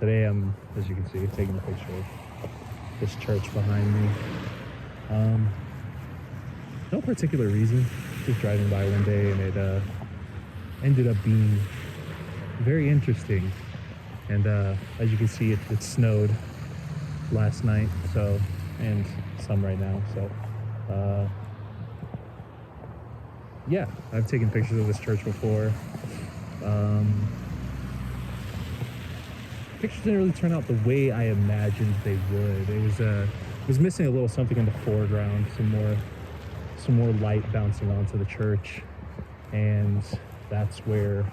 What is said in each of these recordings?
Today I'm, as you can see, taking a picture of this church behind me. No particular reason, just driving by one day and it ended up being very interesting. And as you can see, it snowed last night, so, and some right now, so yeah, I've taken pictures of this church before. Pictures didn't really turn out the way I imagined they would. It was missing a little something in the foreground, some more light bouncing onto the church, and that's where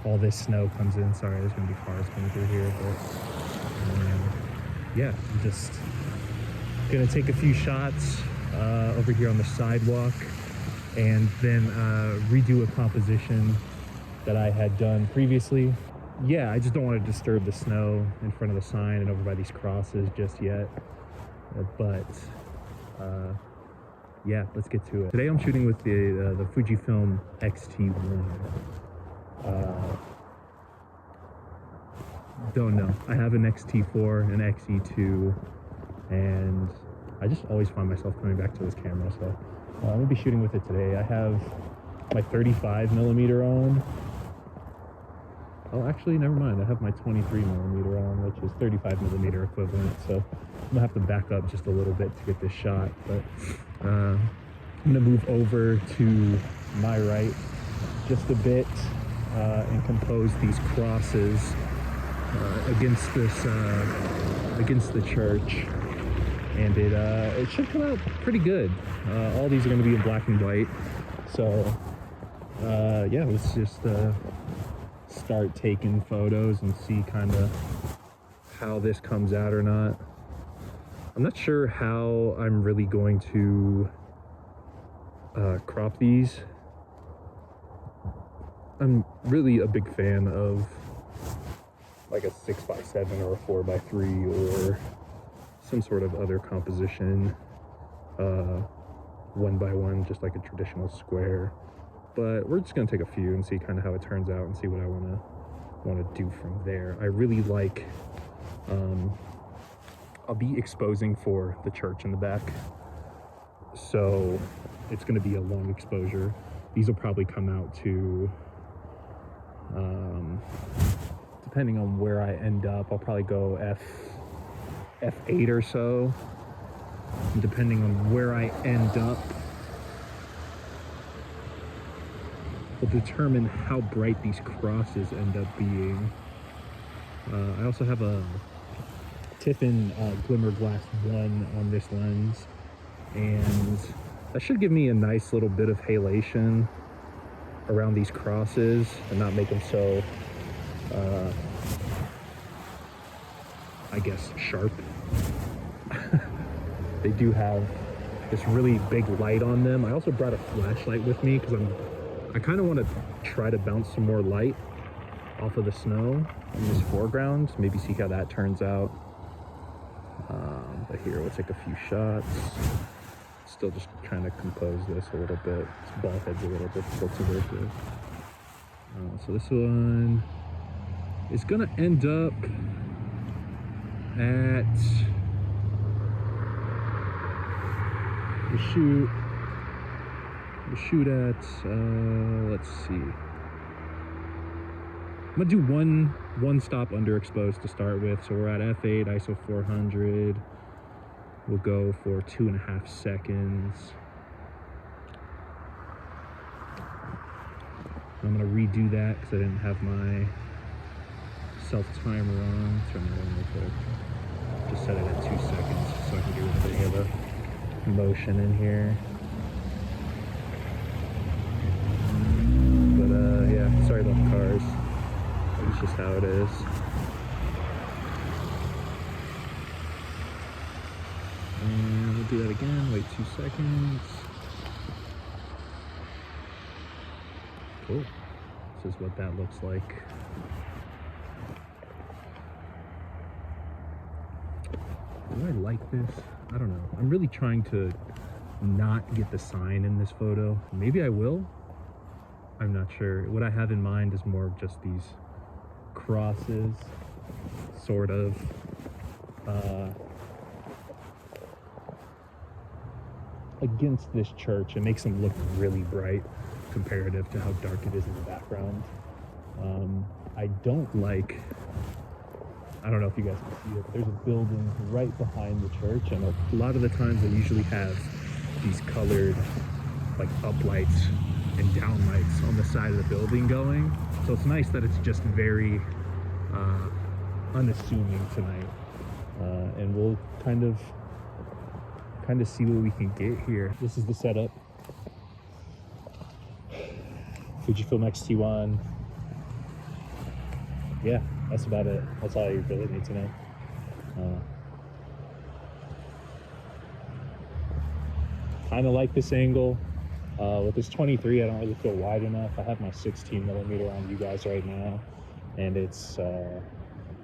all this snow comes in. Sorry, there's gonna be cars coming through here, but yeah, I'm just gonna take a few shots over here on the sidewalk, and then redo a composition that I had done previously. Yeah, I just don't want to disturb the snow in front of the sign and over by these crosses just yet. But yeah, let's get to it. Today I'm shooting with the Fujifilm X-T1. Don't know. I have an X-T4, an X-E2, and I just always find myself coming back to this camera. So I'm gonna be shooting with it today. I have my 35mm on. Oh, actually, never mind. I have my 23mm on, which is 35mm equivalent. So I'm gonna have to back up just a little bit to get this shot. But I'm gonna move over to my right just a bit and compose these crosses against the church, and it should come out pretty good. All these are gonna be in black and white. So yeah, let's just start taking photos and see kind of how this comes out or not. I'm not sure how I'm really going to crop these. I'm really a big fan of like a 6x7 or a 4x3 or some sort of other composition, 1x1, just like a traditional square. But we're just gonna take a few and see kind of how it turns out and see what I wanna do from there. I really like, I'll be exposing for the church in the back, so it's gonna be a long exposure. These will probably come out to, depending on where I end up, I'll probably go f8 or so. And depending on where I end up, will determine how bright these crosses end up being. I also have a Tiffin Glimmer Glass 1 on this lens, and that should give me a nice little bit of halation around these crosses and not make them so, I guess, sharp. They do have this really big light on them. I also brought a flashlight with me because I kind of want to try to bounce some more light off of the snow in this foreground, maybe see how that turns out. But here, we'll take a few shots. Still just trying to compose this a little bit. This ball head's a little difficult to work with. So this one is gonna end up at the shoot. We'll shoot at, let's see. I'm gonna do one stop underexposed to start with. So we're at f8, ISO 400. We'll go for 2.5 seconds. I'm gonna redo that because I didn't have my self timer on. Turn that on real quick. Just set it at 2 seconds so I can get rid of any of the motion in here. Yeah, sorry about the cars. It's just how it is. And we'll do that again, wait 2 seconds. Cool. This is what that looks like. Do I like this? I don't know. I'm really trying to not get the sign in this photo. Maybe I will. I'm not sure. What I have in mind is more of just these crosses sort of. Against this church, it makes them look really bright comparative to how dark it is in the background. I don't know if you guys can see it, but there's a building right behind the church, and a lot of the times they usually have these colored like uplights and downlights on the side of the building going. So it's nice that it's just very unassuming tonight, and we'll kind of see what we can get here. This is the setup. Fujifilm X-T1. Yeah, that's about it. That's all you really need to know. Kind of like this angle. With this 23, I don't really feel wide enough. I have my 16mm on you guys right now, and it's I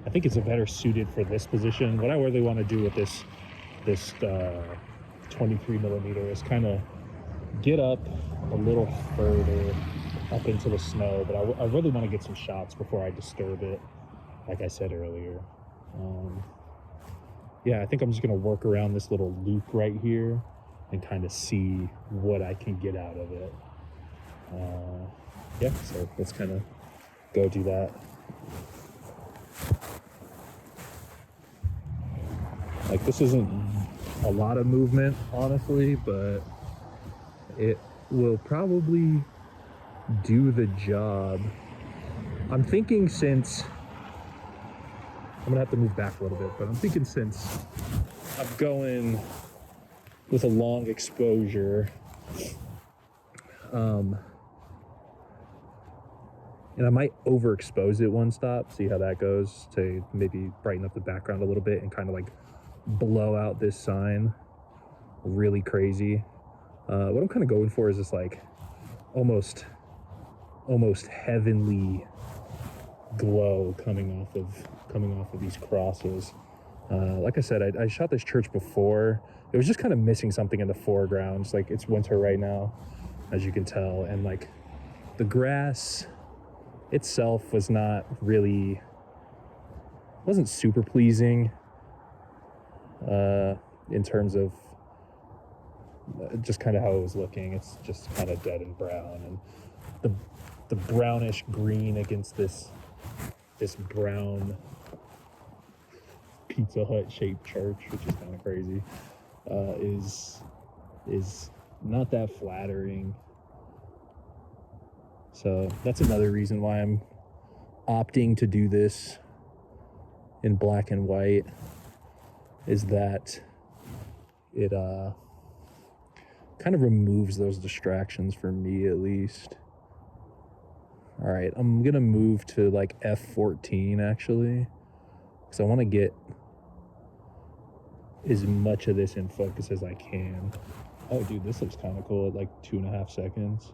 think it's a better suited for this position. What I really want to do with this 23mm is kind of get up a little further up into the snow, but I really want to get some shots before I disturb it, like I said earlier. Yeah, I think I'm just going to work around this little loop right here and kind of see what I can get out of it. Yeah, so let's kind of go do that. Like, this isn't a lot of movement, honestly, but it will probably do the job. I'm thinking, since I'm gonna have to move back a little bit, but I'm thinking since I'm going with a long exposure, and I might overexpose it one stop, see how that goes, to maybe brighten up the background a little bit and kind of like blow out this sign really crazy. What I'm kind of going for is this like almost heavenly glow coming off of these crosses. Like I said, I shot this church before. It was just kind of missing something in the foreground. It's like, it's winter right now, as you can tell, and like the grass itself wasn't super pleasing in terms of just kind of how it was looking. It's just kind of dead and brown, and the brownish green against this brown Pizza Hut shaped church, which is kind of crazy, is not that flattering. So that's another reason why I'm opting to do this in black and white, is that it kind of removes those distractions for me, at least. All right, I'm gonna move to like F14 actually, because I want to get as much of this in focus as I can. Oh dude, this looks kind of cool at like 2.5 seconds.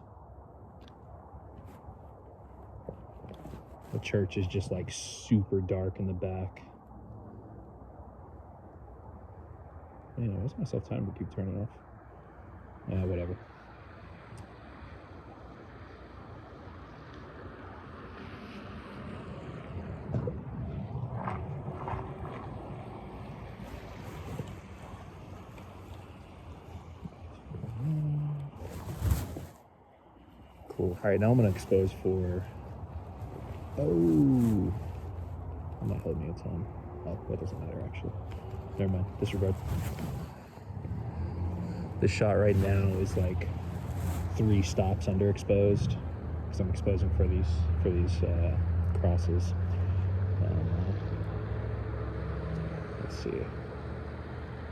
The church is just like super dark in the back. Man, what's my self-timer keep turning off? Yeah, whatever. Cool. All right, now I'm gonna expose for. Oh, I'm not holding a ton. Oh, that doesn't matter actually. Never mind. Disregard. This shot right now is like 3 stops underexposed because I'm exposing for these crosses. Let's see.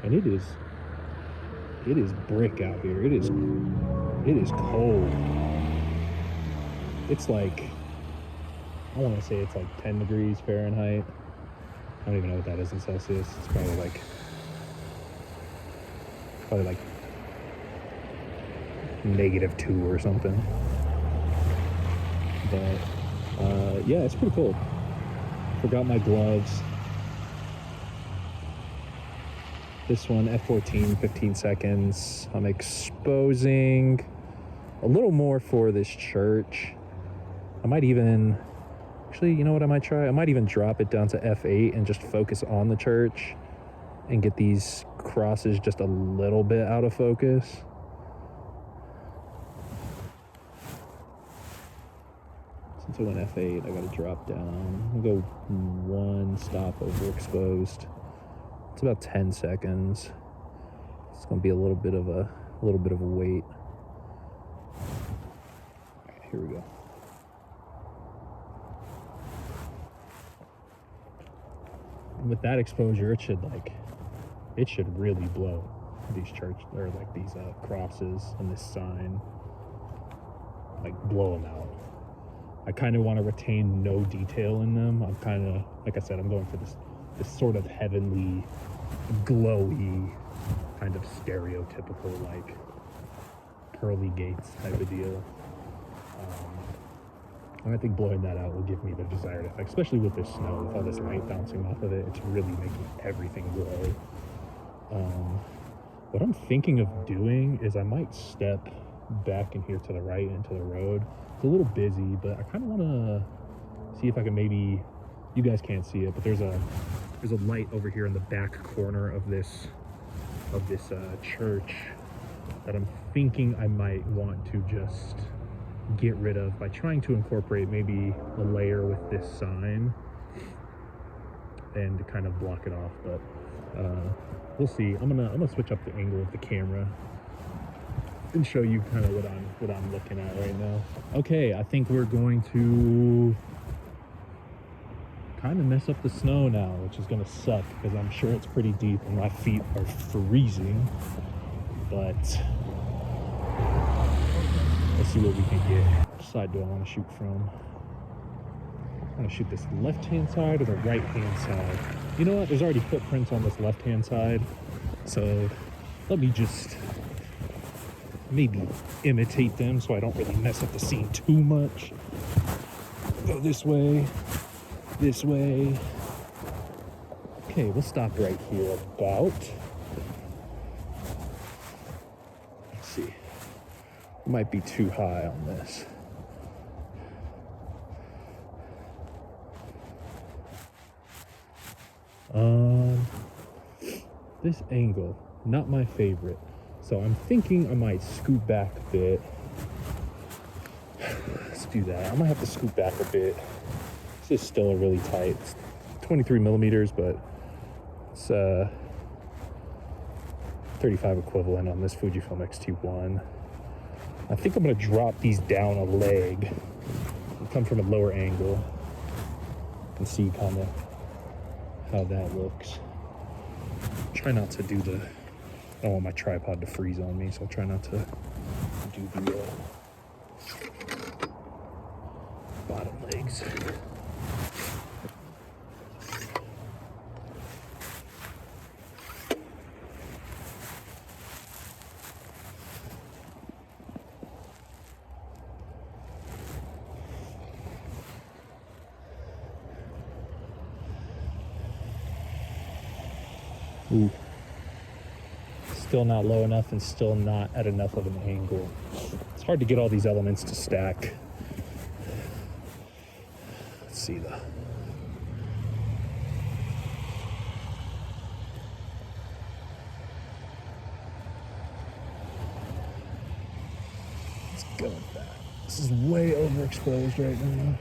And it is brick out here. It is cold. It's like, I want to say it's like 10 degrees Fahrenheit. I don't even know what that is in Celsius. It's probably like -2 or something. But yeah, it's pretty cold. Forgot my gloves. This one, F14, 15 seconds. I'm exposing a little more for this church. I might even Actually, you know what I might try? I might even drop it down to F8 and just focus on the church and get these crosses just a little bit out of focus. Since I went F8, I gotta drop down. I'll go one stop overexposed. It's about 10 seconds. It's gonna be a little bit of a wait. All right, here we go. And with that exposure, it should really blow these these crosses and this sign, like blow them out. I kind of want to retain no detail in them. I'm kind of, like I said, I'm going for this sort of heavenly, glowy, kind of stereotypical, like, pearly gates type of deal. And I think blowing that out will give me the desired effect, especially with this snow, with all this light bouncing off of it. It's really making everything glow. What I'm thinking of doing is I might step back in here to the right into the road. It's a little busy, but I kind of want to see if I can maybe, you guys can't see it, but there's a light over here in the back corner of this church that I'm thinking I might want to just get rid of by trying to incorporate maybe a layer with this sign and to kind of block it off. But we'll see. I'm gonna switch up the angle of the camera and show you kind of what I'm looking at right now. Okay, I think we're going to kind of mess up the snow now, which is gonna suck because I'm sure it's pretty deep and my feet are freezing. But let's see what we can get. Which side do I want to shoot from? I want to shoot this left-hand side or the right-hand side. You know what? There's already footprints on this left-hand side, so let me just maybe imitate them so I don't really mess up the scene too much. Go this way, this way. Okay, we'll stop right here about. Let's see. Might be too high on this. This angle, not my favorite. So I'm thinking I might scoot back a bit. Let's do that. I might have to scoot back a bit. This is still really tight. It's 23 millimeters, but it's 35 equivalent on this Fujifilm X-T1. I think I'm gonna drop these down a leg and come from a lower angle and see kind of how that looks. Try not to do I don't want my tripod to freeze on me, so I'll try not to do the bottom legs. Ooh. Still not low enough and still not at enough of an angle. It's hard to get all these elements to stack. Let's see though. Let's go with that. This is way overexposed right now.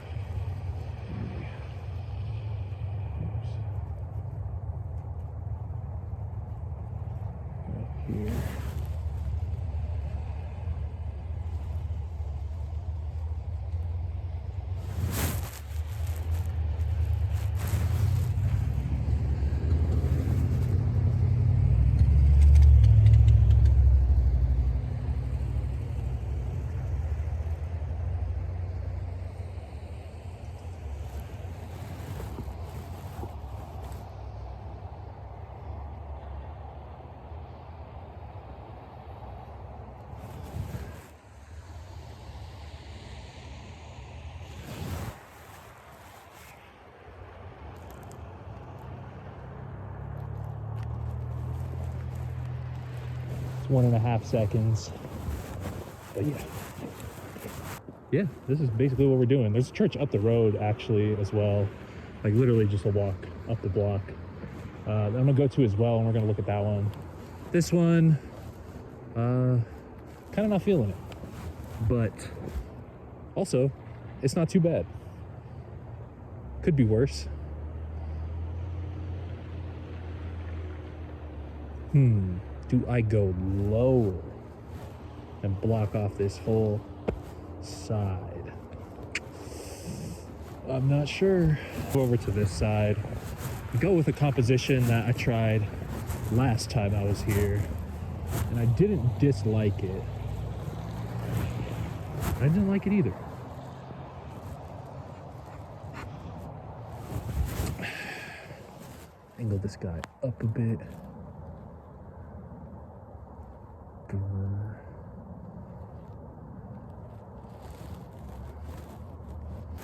Here. It's 1.5 seconds. But yeah. yeah, this is basically what we're doing. There's a church up the road actually as well, like literally just a walk up the block. I'm gonna go to as well, and we're gonna look at that one. This one, kind of not feeling it, but also it's not too bad. Could be worse. Do I go lower and block off this whole side? I'm not sure. Go over to this side. Go with a composition that I tried last time I was here, and I didn't dislike it. I didn't like it either. Angle this guy up a bit.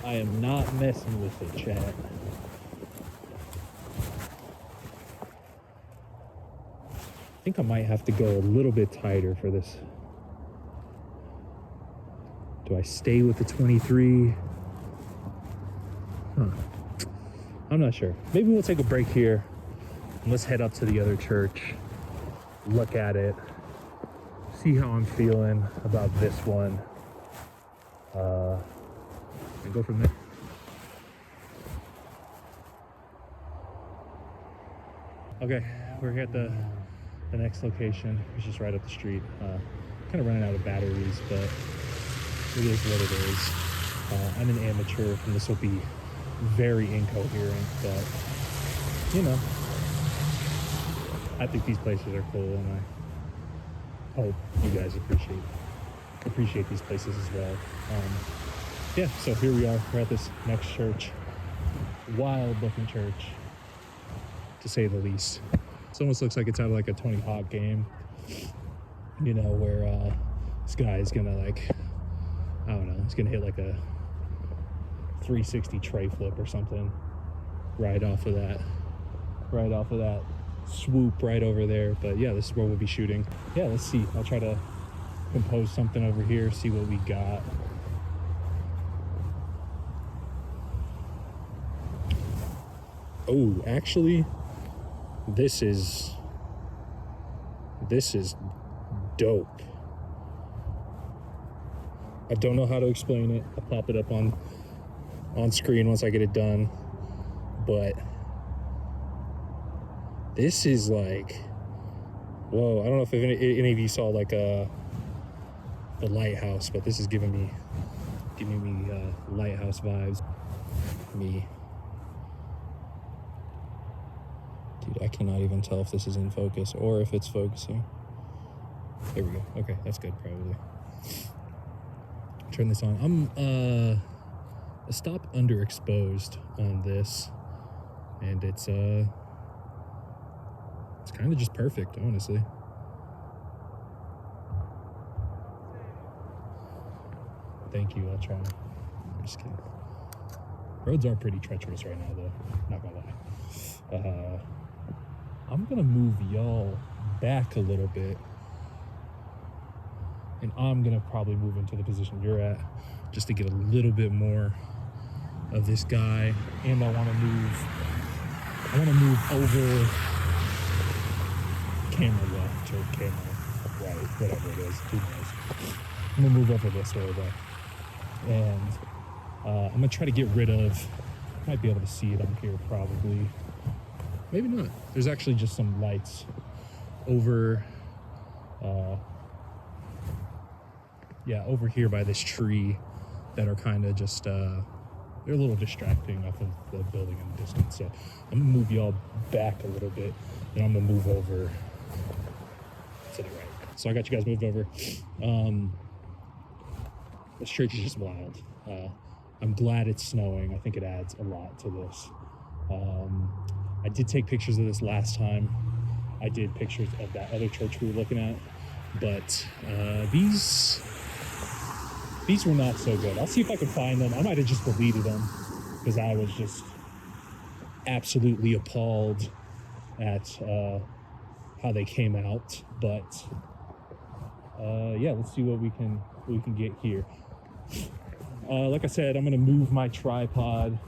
I am not messing with it, chat. I think I might have to go a little bit tighter for this. Do I stay with the 23? I'm not sure. Maybe we'll take a break here and let's head up to the other church, look at it, see how I'm feeling about this one, and go from there. Okay, we're here at the next location. It's just right up the street. Kind of running out of batteries, but it is what it is. I'm an amateur, and this will be very incoherent, but you know, I think these places are cool, and I hope you guys appreciate these places as well. Yeah, so here we are. We're at this next church. Wild looking church, to say the least. It almost looks like it's out of like a Tony Hawk game, you know, where this guy is gonna, like, I don't know, he's gonna hit like a 360 tray flip or something right off of that swoop right over there. But yeah, this is where we'll be shooting. Yeah, let's see. I'll try to compose something over here, see what we got. Oh, actually, this is dope. I don't know how to explain it. I'll pop it up on screen once I get it done, but this is like, whoa. I don't know if any of you saw like the lighthouse, but this is giving me lighthouse vibes. Dude, I cannot even tell if this is in focus or if it's focusing. There we go. Okay, that's good, probably. Turn this on. I'm a stop underexposed on this, and it's kind of just perfect, honestly. Thank you. I'll try. I'm just kidding. Roads are pretty treacherous right now, though. Not gonna lie. I'm gonna move y'all back a little bit, and I'm gonna probably move into the position you're at just to get a little bit more of this guy. And I want to move over camera left or camera right, whatever it is. Who knows? I'm gonna move over this way though, and I'm gonna try to get rid of. Might be able to see it on here, probably. Maybe not. There's actually just some lights over, over here by this tree that are kind of just, they're a little distracting off of the building in the distance. So I'm gonna move y'all back a little bit, and I'm gonna move over to the right. So I got you guys moved over. This church is just wild. I'm glad it's snowing. I think it adds a lot to this. I did take pictures of this last time. I did pictures of that other church we were looking at, but these were not so good. I'll see if I can find them. I might have just deleted them because I was just absolutely appalled at how they came out. But yeah, let's see what we can get here. Like I said, I'm gonna move my tripod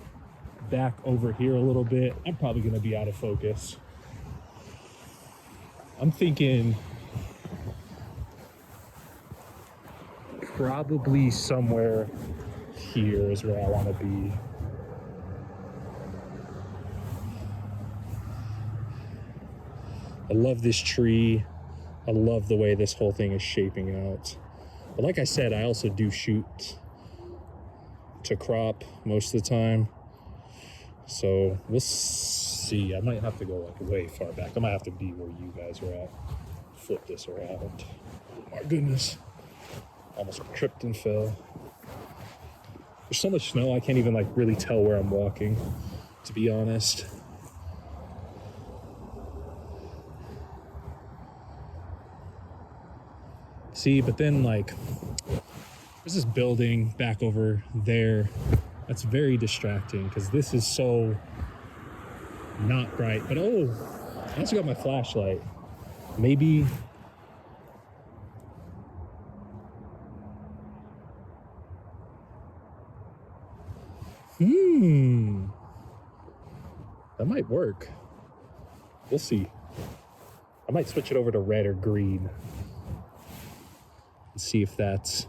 back over here a little bit. I'm probably gonna be out of focus. I'm thinking probably somewhere here is where I want to be. I love this tree. I love the way this whole thing is shaping out. But like I said, I also do shoot to crop most of the time. So we'll see. I might have to go like way far back. I might have to be where you guys are at. Flip this around. Oh my goodness. Almost tripped and fell. There's so much snow I can't even like really tell where I'm walking, to be honest. See, but then like there's this building back over there that's very distracting because this is so not bright. But oh, I also got my flashlight. Maybe that might work. We'll see. I might switch it over to red or green and see if that's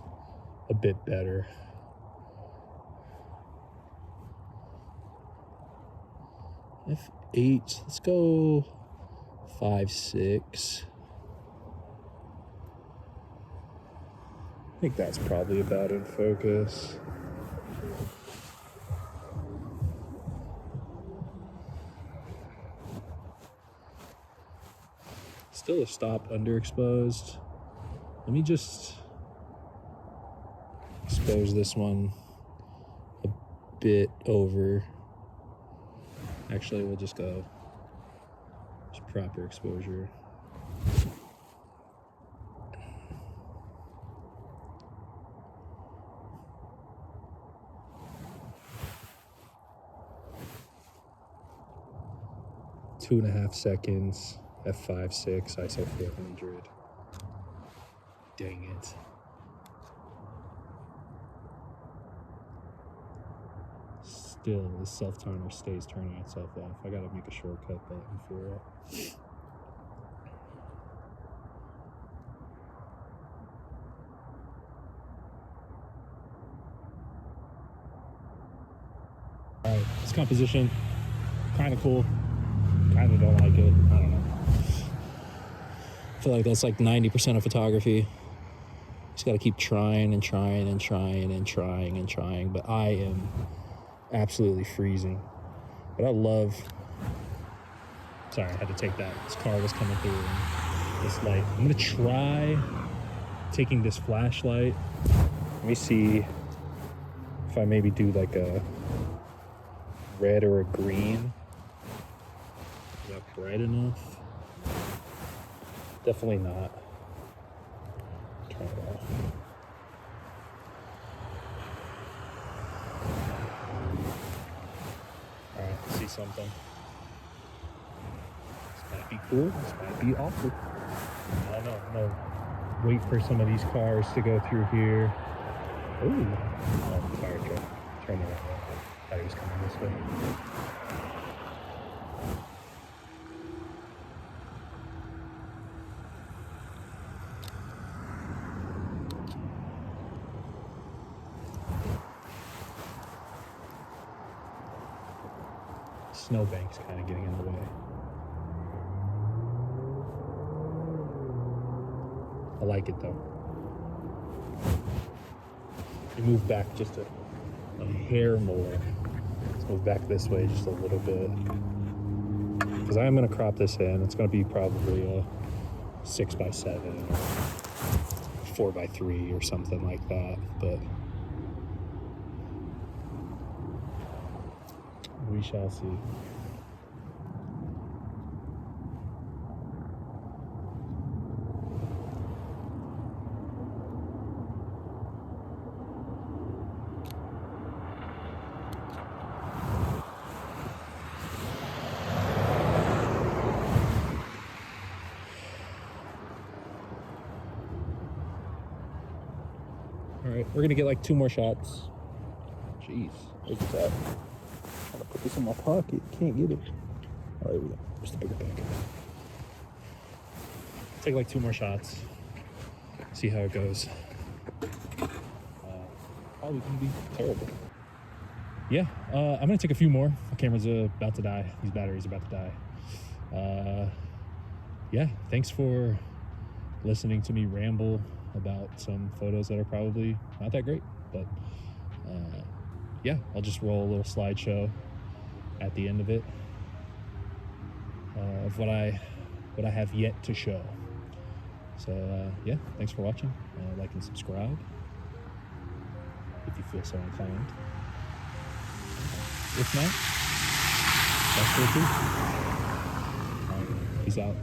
a bit better. F8, let's go 5, 6. I think that's probably about in focus. Still a stop underexposed. Let me just expose this one a bit over. Actually, we'll just go just proper exposure. Two and a half seconds. F5, 6, ISO 400. Dang it. Still, the self-timer stays turning itself off. I gotta make a shortcut button for it. Alright, this composition, kinda cool. Kinda don't like it. I don't know. I feel like that's like 90% of photography. Just gotta keep trying and trying and trying and trying and trying. But I am absolutely freezing. But I love... Sorry, I had to take that. This car was coming through and this light. I'm gonna try taking this flashlight. Let me see if I maybe do like a red or a green. Is that bright enough? Definitely not. Turn it off. Alright, see something. This might be cool. This might be awkward. I don't know. I'm gonna wait for some of these cars to go through here. Ooh. Oh, fire truck. Turn it off. I thought he was coming this way. Snowbank's kind of getting in the way. I like it though. You move back just a hair more. Let's move back this way just a little bit. Because I am going to crop this in. It's going to be probably a 6x7 or 4x3 or something like that. But we shall see. All right, we're gonna get like 2 more shots. Jeez, where's this at? I'm gonna put this in my pocket. Can't get it. Oh, there we go. There's the bigger bag. Take like 2 more shots. See how it goes. Probably gonna be terrible. Yeah, I'm gonna take a few more. My camera's about to die. These batteries are about to die. Yeah, thanks for listening to me ramble about some photos that are probably not that great, but yeah, I'll just roll a little slideshow at the end of it of what I have yet to show. So yeah, thanks for watching. Like and subscribe if you feel so inclined. If not, that's cool too. All right, peace out.